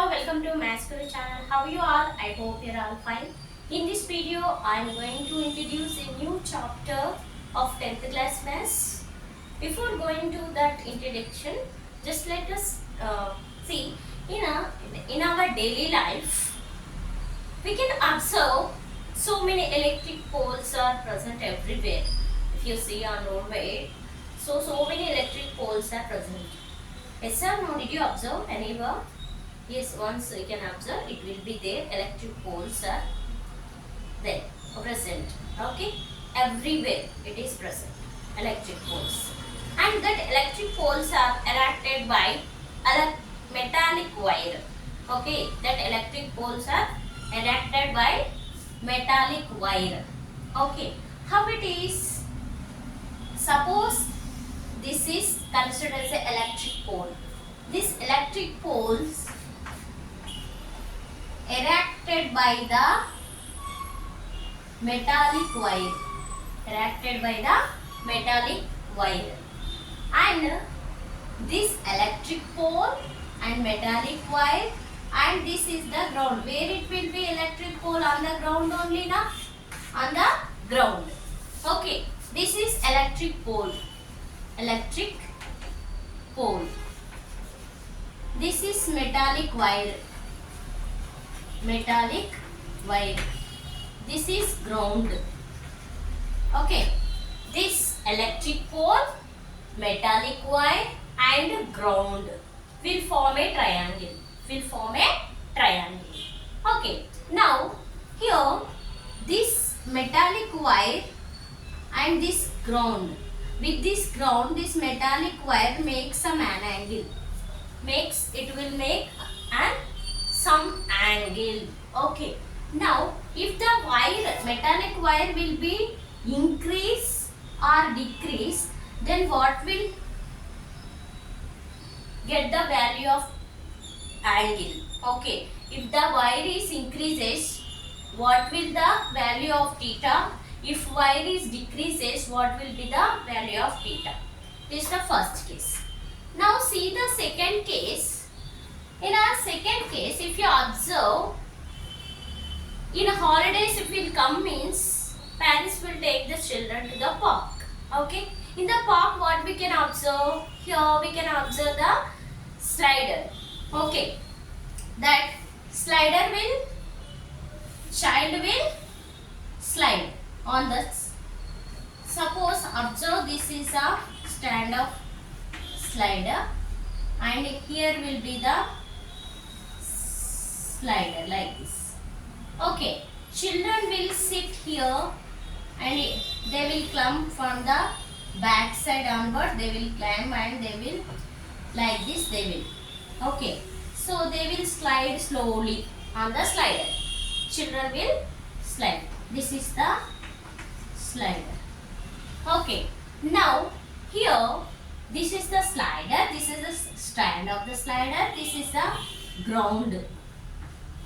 welcome to Maths Guru channel. How you all? I hope you're all fine. In this video, I'm going to introduce a new chapter of 10th class Maths. Before going to that introduction, just let us see in our daily life, we can observe so many electric poles are present everywhere. If you see on roadway, so many electric poles are present. Yes or no? Did you observe anywhere? Yes, once you can observe, it will be there. Electric poles are there, present. Okay, everywhere it is present. Electric poles, and that electric poles are erected by metallic wire. Okay, that electric poles are erected by metallic wire. Okay, how it is? Suppose this is considered as an electric pole. This electric poles erected by the metallic wire. Erected by the metallic wire. And this electric pole and metallic wire, and this is the ground. Where it will be electric pole? On the ground only, na? On the ground. Okay. This is electric pole. Electric pole. This is metallic wire. Metallic wire. This is ground. Okay. This electric pole, metallic wire and ground will form a triangle. Will form a triangle. Okay. Now here this metallic wire and this ground. With this ground, this metallic wire makes an angle. It will make some angle. Okay. Now, if the metallic wire will be increase or decrease, then what will get the value of angle? Okay. If the wire is increases, what will the value of theta? If wire is decreases, what will be the value of theta? This is the first case. Now see the second case. In our second case, if you observe, in holidays if will come means parents will take the children to the park. Okay. In the park, what we can observe? Here we can observe the slider. Okay. That slider child will slide on the, suppose observe, this is a stand of slider and here will be the slider like this. Okay, children will sit here and they will climb from the back side onward. They will climb and they will like this they will. Okay, so they will slide slowly on the slider. Children will slide. This is the slider. Okay, now here this is the slider, this is the stand of the slider, this is the ground.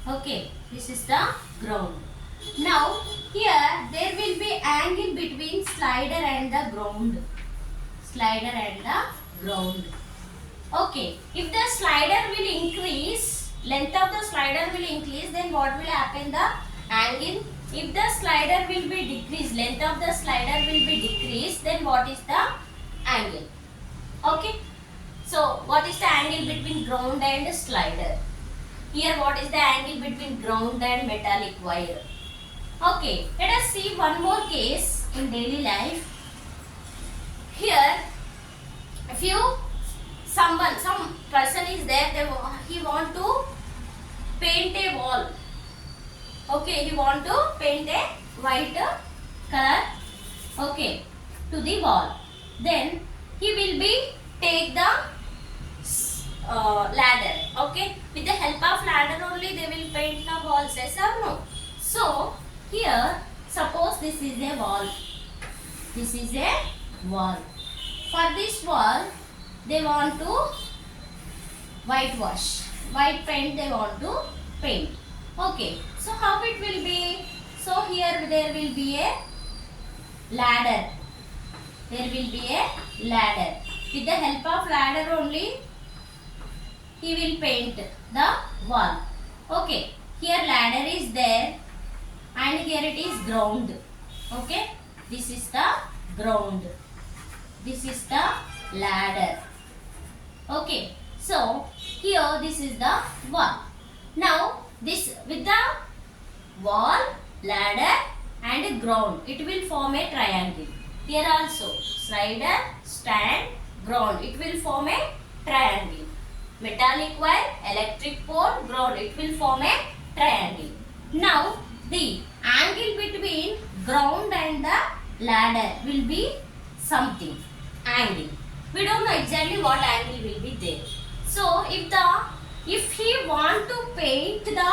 Okay, this is the ground. Now here there will be angle between slider and the ground. Slider and the ground. Okay, if the slider will increase, length of the slider will increase, then what will happen? The angle. If the slider will be decreased, length of the slider will be decreased, then what is the angle? Okay. So, what is the angle between ground and slider? Here, what is the angle between ground and metallic wire? Okay. Let us see one more case in daily life. Here, some person is there, he want to paint a wall. Okay, he want to paint a white color, okay, to the wall. Then he will be take the ladder. Okay, with the help of ladder only they will paint the walls. Yes or no? So here, suppose this is a wall. This is a wall. For this wall, they want to whitewash. White paint they want to paint. Okay, so how it will be? So here there will be a ladder. There will be a ladder. With the help of ladder only he will paint the wall. Okay, here ladder is there and here it is ground. Okay, this is the ground, this is the ladder. Okay, so here this is the wall. Now this with the wall, ladder and ground, it will form a triangle. Here also slider, stand, ground, it will form a triangle. Metallic wire, electric pole, ground, it will form a triangle. Now the angle between ground and the ladder will be something angle. We don't know exactly what angle will be there. So if he want to paint the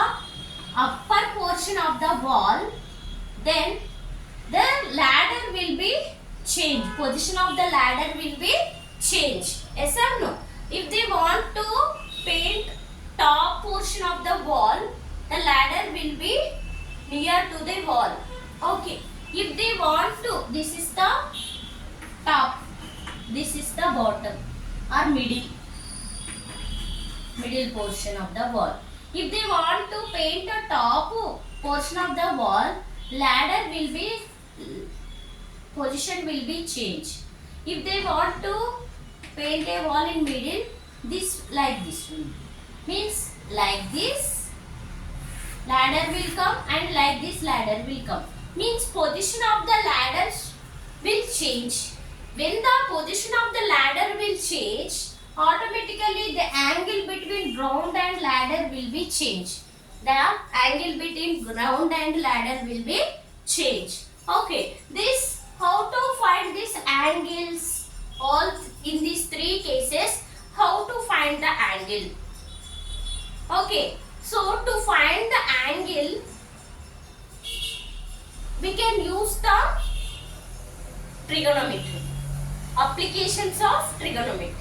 upper portion of the wall, then the ladder will be changed. Position of the ladder will be changed. Yes or no? If they want to paint top portion of the wall, the ladder will be near to the wall. Okay. If they want to, this is the top, this is the bottom or middle portion of the wall. If they want to paint the top portion of the wall, ladder will be, position will be changed. If they want to paint a wall in middle, this like this will means like this ladder will come and like this ladder will come. Means position of the ladders will change. When the position of the ladder will change, automatically the angle between ground and ladder will be changed. The angle between ground and ladder will be changed. Okay, this how to find these angles, all in these three cases, how to find the angle. Okay, so to find the angle, we can use the trigonometry, applications of trigonometry.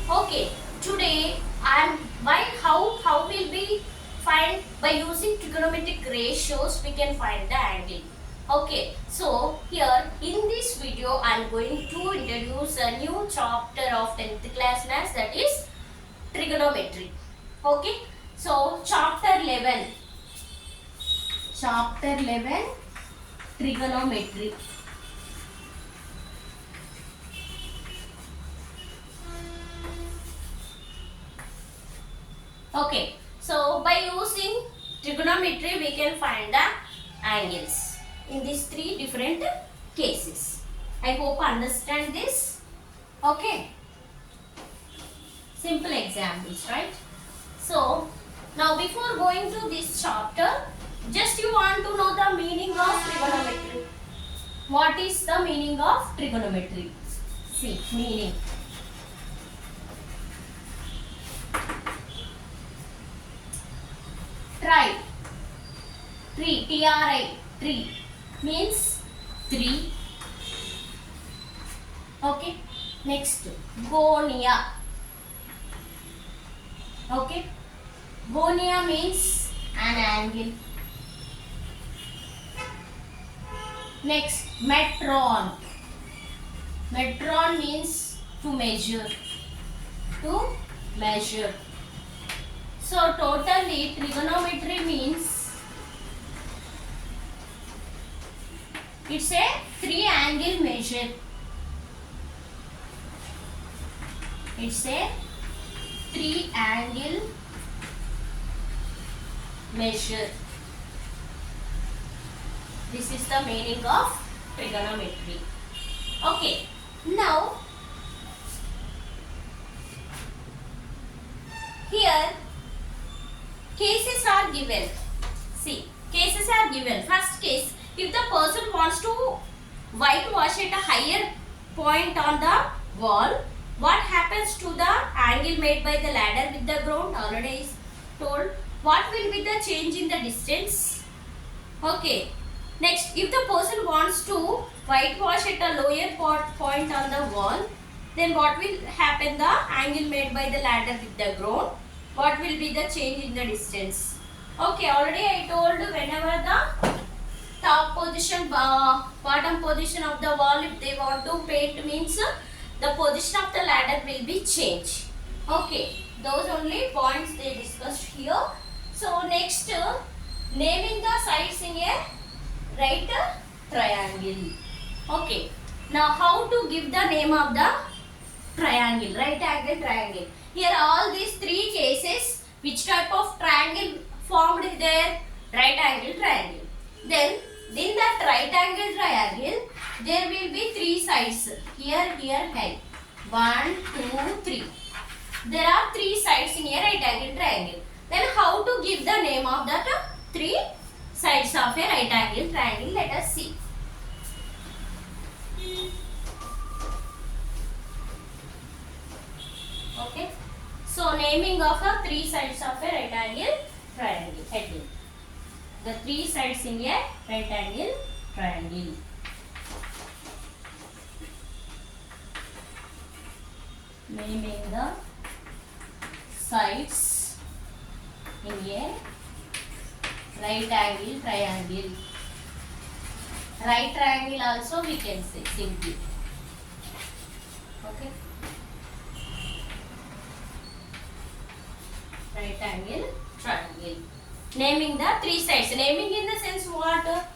Okay, today how will we find, by using trigonometric ratios we can find the angle. Okay, so here in this video I am going to introduce a new chapter of 10th class maths, that is trigonometry. Okay, so chapter 11 trigonometry. Okay, so by using trigonometry we can find the angles in these three different cases. I hope you understand this. Okay, simple examples, right? So now before going to this chapter, just you want to know the meaning of trigonometry. What is the meaning of trigonometry? See, meaning. Tree means 3. Okay, next gonia. Okay, gonia means an angle. Next, metron means to measure. So totally trigonometry means it's a 3-angle measure. It's a 3-angle measure. This is the meaning of trigonometry. Okay, now here cases are given. See, cases are given. First case, if the person wants to whitewash at a higher point on the wall, what happens to the angle made by the ladder with the ground? Already is told. What will be the change in the distance? Okay. Next, if the person wants to whitewash at a lower point on the wall, then what will happen? The angle made by the ladder with the ground. What will be the change in the distance? Okay, already I told, whenever the top position, bottom position of the wall, if they want to paint, means the position of the ladder will be changed. Okay, those only points they discussed here. So next, naming the sides in a right triangle. Okay, now how to give the name of the triangle, right angle triangle. Here all these three cases, which type of triangle formed there? Right angle triangle. Then in that right angle triangle, there will be three sides. Here, here, here. 1, 2, 3. There are three sides in a right angle triangle. Then how to give the name of that three sides of a right angle triangle? Let us see. Okay. So naming of the three sides of a right angle triangle. Heading. The three sides in a right angle triangle. Naming the sides in a right angle triangle. Right triangle also we can say simply. Okay. Right angle triangle. Naming the three sides. Naming in the sense what?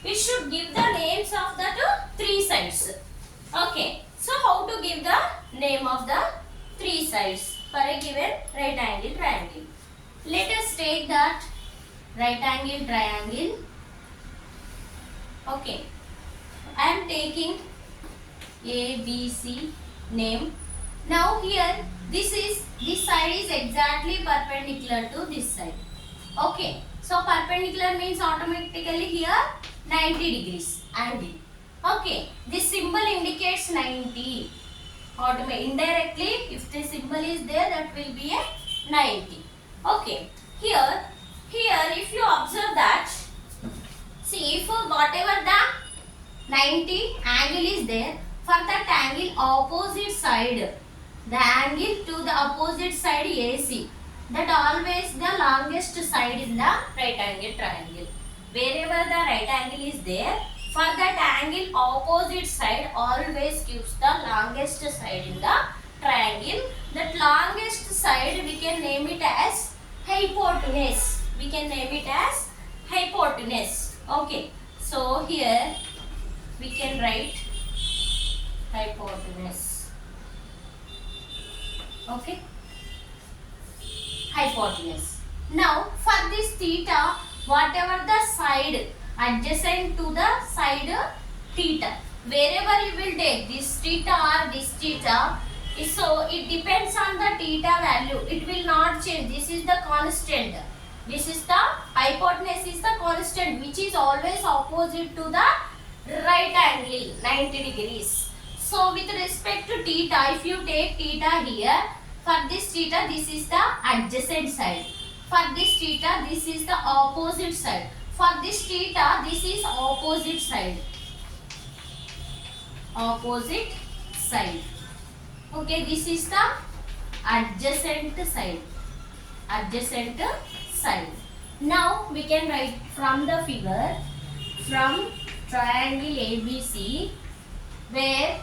We should give the names of the three sides. Okay. So how to give the name of the three sides for a given right angle triangle? Let us take that right angle triangle. Okay. I am taking A, B, C name. Now here this side is exactly perpendicular to this side. Okay. So perpendicular means automatically here 90 degrees angle. Okay. This symbol indicates 90. Indirectly, if the symbol is there, that will be a 90. Okay. Here if you observe that, see, if whatever the 90 angle is there, for that angle opposite side, the angle to the opposite side AC, that always the longest side in the right angle triangle. Wherever the right angle is there, for that angle opposite side always gives the longest side in the triangle. That longest side we can name it as hypotenuse. We can name it as hypotenuse. Okay. So here we can write hypotenuse. Okay. Hypotenuse. Now for this theta, whatever the side adjacent to the side theta, wherever you will take this theta or this theta, so it depends on the theta value. It will not change. This is the constant. This is the hypotenuse is the constant, which is always opposite to the right angle 90 degrees. So with respect to theta, if you take theta here, for this theta this is the adjacent side. For this theta this is the opposite side. For this theta this is opposite side. Opposite side. Okay, this is the adjacent side. Adjacent side. Now we can write from the figure, from triangle ABC, where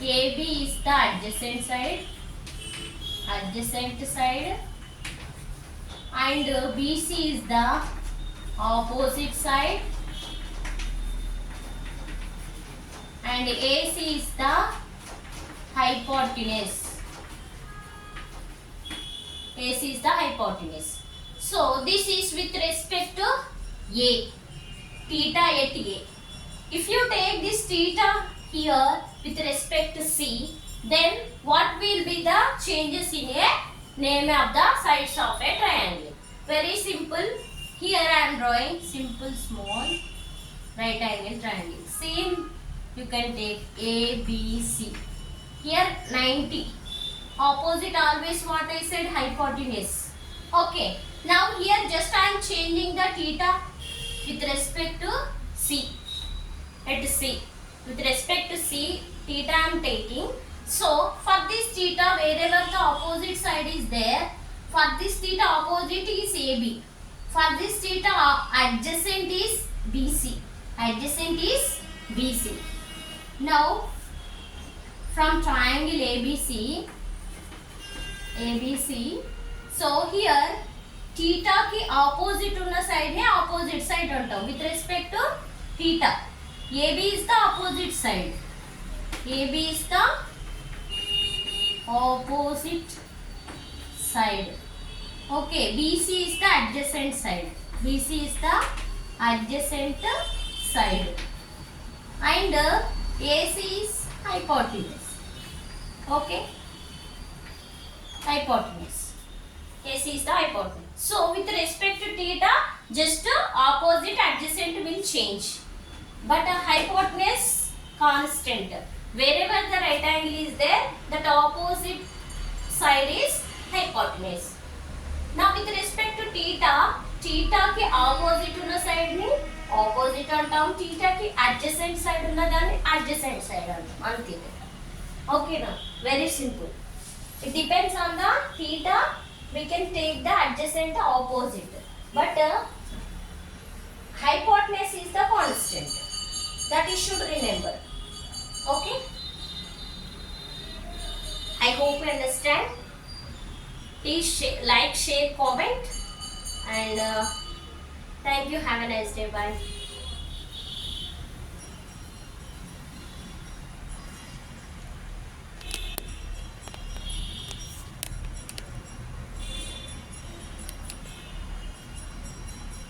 AB is the adjacent side, and BC is the opposite side, and AC is the hypotenuse. AC is the hypotenuse. So this is with respect to A, theta at A. If you take this theta here with respect to C, then what will be the changes in a name of the sides of a triangle? Very simple. Here I am drawing simple small right angle triangle. Same you can take A, B, C. Here 90. Opposite always what I said, hypotenuse. Okay. Now here just I am changing the theta with respect to C. At C. With respect to C, theta I am taking. So for this theta, wherever the opposite side is there, for this theta opposite is AB. For this theta adjacent is BC. Adjacent is BC. Now from triangle ABC, ABC. So here theta की opposite ఉన్న side है opposite side अंटाम with respect to theta. AB is the opposite side. AB is the opposite side. Okay, BC is the adjacent side. BC is the adjacent side. And AC is hypotenuse. Okay, hypotenuse. AC is the hypotenuse. So with respect to theta, just opposite adjacent will change, but a hypotenuse constant. Wherever the right angle is there, that opposite side is hypotenuse. Now with respect to theta, theta के opposite ఉన్న side ni opposite అంటాం, theta की adjacent side ఉన్న దాన్ని adjacent side అంటాం, అంతే. Okay, now very simple. It depends on the theta. We can take the adjacent opposite, but hypotenuse is the constant. That you should remember. Okay. I hope you understand. Please like, share, comment, and thank you. Have a nice day. Bye.